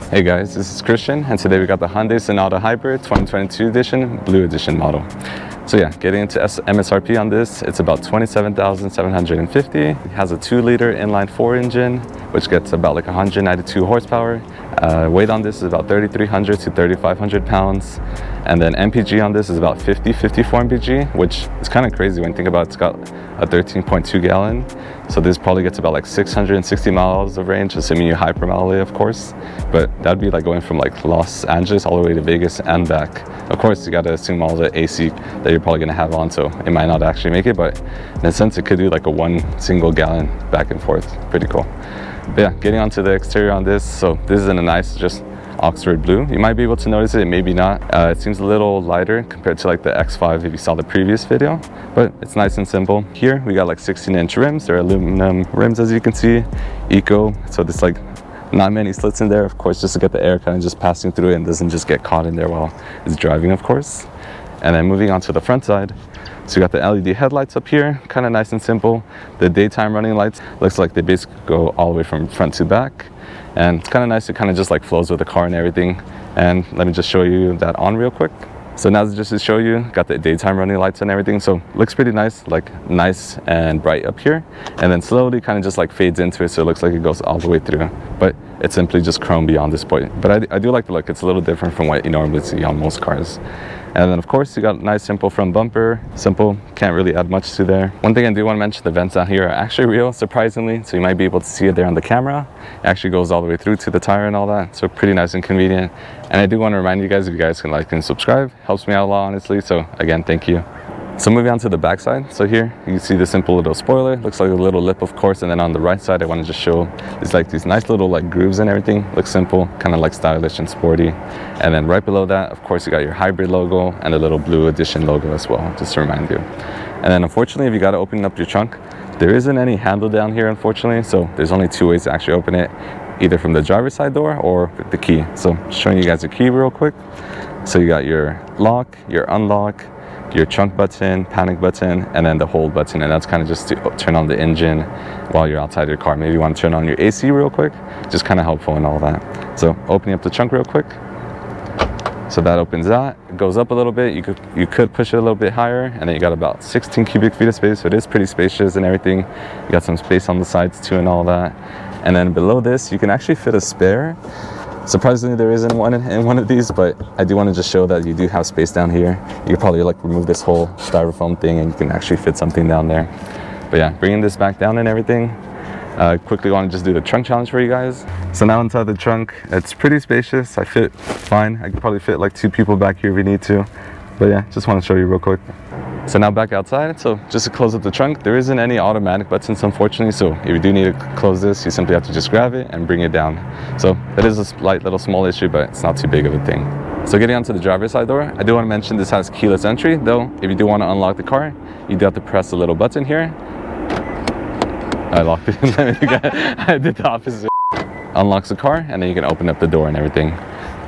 Hey guys, this is Christian, and today we got the Hyundai Sonata Hybrid 2022 edition, Blue Edition model. So yeah, getting into MSRP on this, it's about $27,750. It has a 2-liter inline-4 engine, which gets about like 192 horsepower. Weight on this is about 3,300 to 3,500 pounds. And then MPG on this is about 54 MPG, which is kind of crazy when you think about it. It's got a 13.2 gallon. So this probably gets about like 660 miles of range, assuming you hypermile it, of course. But that'd be like going from like Los Angeles all the way to Vegas and back. Of course, you gotta assume all the AC that you're probably gonna have on, so it might not actually make it, but in a sense, it could do like a 1 single gallon back and forth. Pretty cool. But yeah, getting onto the exterior on this. So this is in a nice, just Oxford blue. You might be able to notice it, maybe not. It seems a little lighter compared to like the X5 if you saw the previous video, but it's nice and simple. Here we got like 16-inch rims. They're aluminum rims, as you can see, eco. So there's like not many slits in there, of course, just to get the air kind of just passing through it and doesn't just get caught in there while it's driving, of course. And then moving on to the front side, so you got the LED headlights up here, kind of nice and simple. The daytime running lights, looks like they basically go all the way from front to back. And it's kind of nice, it kind of just like flows with the car and everything. And let me just show you that on real quick. So now just to show you, got the daytime running lights and everything. So looks pretty nice, like nice and bright up here. And then slowly kind of just like fades into it, so it looks like it goes all the way through. But it's simply just chrome beyond this point. But I do like the look. It's a little different from what you normally see on most cars. And then of course you got nice simple front bumper. Simple, can't really add much to there. One thing I do want to mention, the vents down here are actually real, surprisingly. So you might be able to see it there on the camera. It actually goes all the way through to the tire and all that. So pretty nice and convenient. And I do want to remind you guys, if you guys can like and subscribe, helps me out a lot, honestly. So again, thank you. So moving on to the back side. So here you can see the simple little spoiler. Looks like a little lip, of course. And then on the right side, I want to just show there's like these nice little like grooves and everything. Looks simple, kind of like stylish and sporty. And then right below that, of course, you got your hybrid logo and the little Blue Edition logo as well, just to remind you. And then unfortunately, if you got to open up your trunk, there isn't any handle down here, unfortunately. So there's only 2 ways to actually open it, either from the driver's side door or with the key. So just showing you guys the key real quick. So you got your lock, your unlock, your trunk button, panic button, and then the hold button. And that's kind of just to turn on the engine while you're outside your car. Maybe you want to turn on your AC real quick, just kind of helpful and all that. So opening up the trunk real quick. So that opens that, it goes up a little bit. You could push it a little bit higher, and then you got about 16 cubic feet of space. So it is pretty spacious and everything. You got some space on the sides too and all that. And then below this, you can actually fit a spare. Surprisingly, there isn't one in one of these, but I do want to just show that you do have space down here. You could probably like remove this whole styrofoam thing and you can actually fit something down there. But yeah, bringing this back down and everything. Quickly want to just do the trunk challenge for you guys. So now inside the trunk, it's pretty spacious. I fit fine. I could probably fit like 2 people back here if we need to. But yeah, just want to show you real quick. So now back outside, so just to close up the trunk, there isn't any automatic buttons, unfortunately. So if you do need to close this, you simply have to just grab it and bring it down. So that is a slight little small issue, but it's not too big of a thing. So getting onto the driver's side door, I do want to mention this has keyless entry, though if you do want to unlock the car, you do have to press the little button here. I locked it. I did the opposite. Unlocks the car, and then you can open up the door and everything.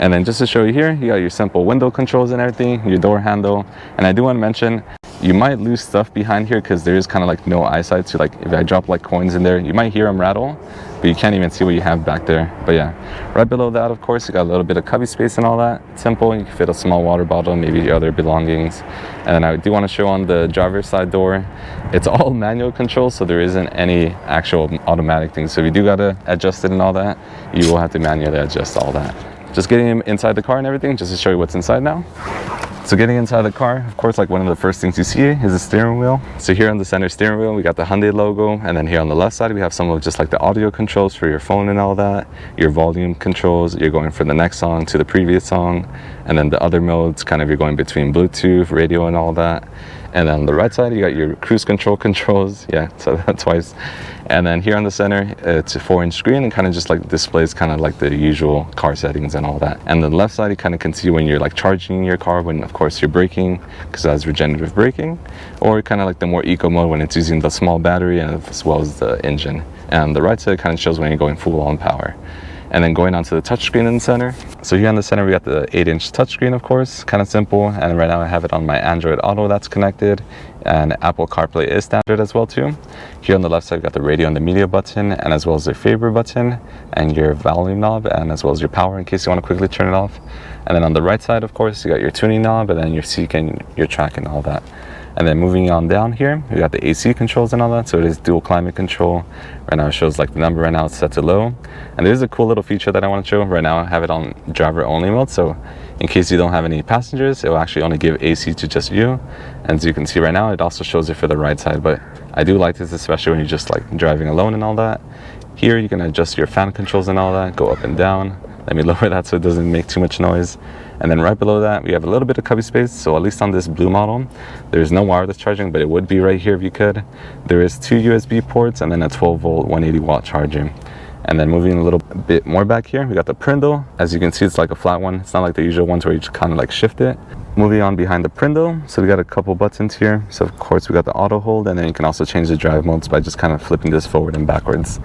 And then just to show you here, you got your simple window controls and everything, your door handle. And I do want to mention, you might lose stuff behind here because there is kind of like no eyesight. So like if I drop like coins in there, you might hear them rattle, but you can't even see what you have back there. But yeah, right below that, of course, you got a little bit of cubby space and all that. Simple, you can fit a small water bottle, maybe your other belongings. And then I do want to show on the driver's side door, it's all manual control, so there isn't any actual automatic thing. So if you do gotta adjust it and all that, you will have to manually adjust all that. Just getting inside the car and everything, just to show you what's inside now. So getting inside the car, of course, like one of the first things you see is the steering wheel. So here on the center steering wheel, we got the Hyundai logo. And then here on the left side, we have some of just like the audio controls for your phone and all that. Your volume controls, you're going from the next song to the previous song. And then the other modes, kind of you're going between Bluetooth, radio and all that. And then on the right side, you got your cruise control controls. Yeah, so that's twice. And then here on the center, it's a 4-inch screen and kind of just like displays kind of like the usual car settings and all that. And the left side, you kind of can see when you're like charging your car, when of course you're braking, because it has regenerative braking, or kind of like the more eco mode when it's using the small battery and as well as the engine. And the right side kind of shows when you're going full on power. And then going on to the touchscreen in the center. So here in the center, we got the 8-inch touchscreen, of course, kind of simple. And right now I have it on my Android Auto that's connected, and Apple CarPlay is standard as well too. Here on the left side, we got the radio and the media button, and as well as your favorite button and your volume knob, and as well as your power in case you want to quickly turn it off. And then on the right side, of course, you got your tuning knob, and then your seek and your track and all that. And then moving on down here, we got the AC controls and all that. So it is dual climate control. Right now it shows like the number right now it's set to low. And there's a cool little feature that I want to show. Right now I have it on driver only mode. So in case you don't have any passengers, it will actually only give AC to just you. And as you can see right now, it also shows it for the right side. But I do like this, especially when you're just like driving alone and all that. Here you can adjust your fan controls and all that, go up and down. Let me lower that so it doesn't make too much noise. And then right below that, we have a little bit of cubby space. So at least on this blue model, there's no wireless charging, but it would be right here if you could. There is 2 USB ports and then a 12-volt, 180-watt charger. And then moving a little bit more back here, we got the prindle. As you can see, it's like a flat one. It's not like the usual ones where you just kind of like shift it. Moving on behind the prindle, so we got a couple buttons here. So of course we got the auto hold, and then you can also change the drive modes by just kind of flipping this forward and backwards.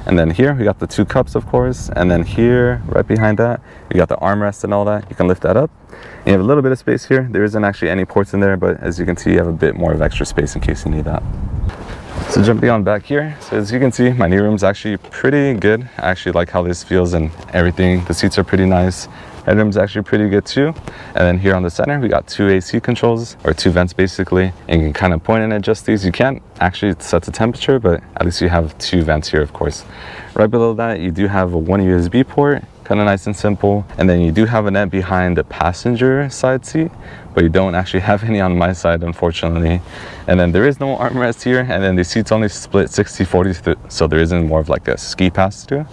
And then here we got the 2 cups, of course, and then here right behind that we got the armrest and all that. You can lift that up and you have a little bit of space here. There isn't actually any ports in there, but as you can see, you have a bit more of extra space in case you need that. So jumping on back here, so as you can see, my knee room's actually pretty good. I actually like how this feels and everything. The seats are pretty nice. Headroom's actually pretty good too. And then here on the center, we got 2 AC controls, or 2 vents basically. And you can kind of point and adjust these. You can't actually set the temperature, but at least you have 2 vents here, of course. Right below that, you do have a 1 USB port, kind of nice and simple. And then you do have a net behind the passenger side seat, but you don't actually have any on my side, unfortunately. And then there is no armrest here, and then the seats only split 60-40, so there isn't more of like a ski pass to.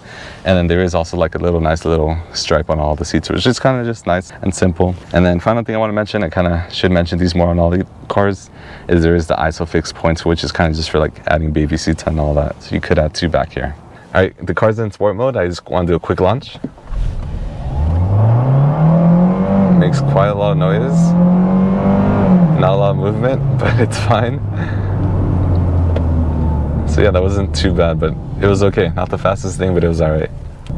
And then there is also like a little nice little stripe on all the seats, which is kind of just nice and simple. And then final thing I want to mention, I kind of should mention these more on all the cars, is there is the ISOFIX points, which is kind of just for like adding baby seats and all that. So you could add 2 back here. All right, the car's in sport mode. I just want to do a quick launch. Makes quite a lot of noise. Not a lot of movement, but it's fine. So yeah, that wasn't too bad, but it was okay. Not the fastest thing, but it was all right.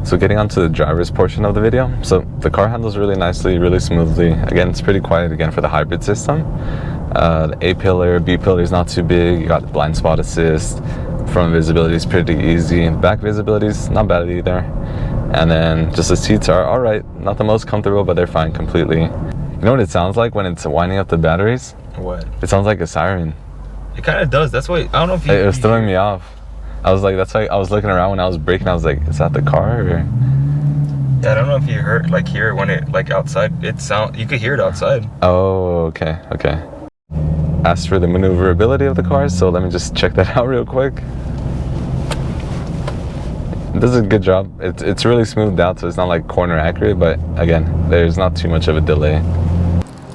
So getting on to the driver's portion of the video. So the car handles really nicely, really smoothly. Again, it's pretty quiet again for the hybrid system. The A pillar, B pillar is not too big. You got the blind spot assist. Front visibility is pretty easy. Back visibility is not bad either. And then just the seats are all right. Not the most comfortable, but they're fine completely. You know what it sounds like when it's winding up the batteries? What? It sounds like a siren. It kind of does. That's why I don't know if you. It was throwing me off. I was like, that's why I was looking around when I was braking. I was like, is that the car? Or? Yeah, I don't know if you heard hear it when it outside. It sound you could hear it outside. Oh, okay, okay. As for the maneuverability of the car, so let me just check that out real quick. It does a good job. It's really smoothed out, so it's not like corner accurate, but again, there's not too much of a delay.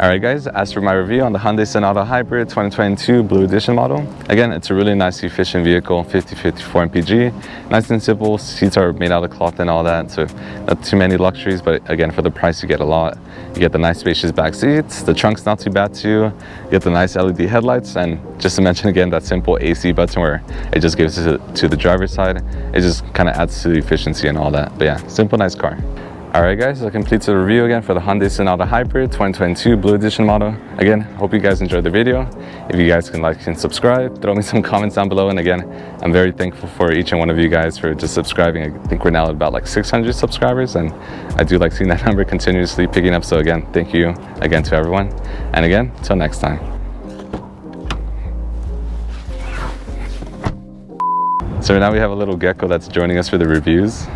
Alright guys, as for my review on the Hyundai Sonata Hybrid 2022 Blue Edition model, again, it's a really nice, efficient vehicle, 50-54 mpg, nice and simple. Seats are made out of cloth and all that, so not too many luxuries, but again, for the price, you get a lot. You get the nice spacious back seats, the trunk's not too bad too, you get the nice LED headlights, and just to mention again, that simple AC button where it just gives it to the driver's side, it just kind of adds to the efficiency and all that. But yeah, simple, nice car. Alright guys, that completes the review again for the Hyundai Sonata Hybrid 2022 Blue Edition model. Again, hope you guys enjoyed the video. If you guys can like and subscribe, throw me some comments down below. And again, I'm very thankful for each and one of you guys for just subscribing. I think we're now at about like 600 subscribers, and I do like seeing that number continuously picking up. So again, thank you again to everyone. And again, till next time. So now we have a little gecko that's joining us for the reviews.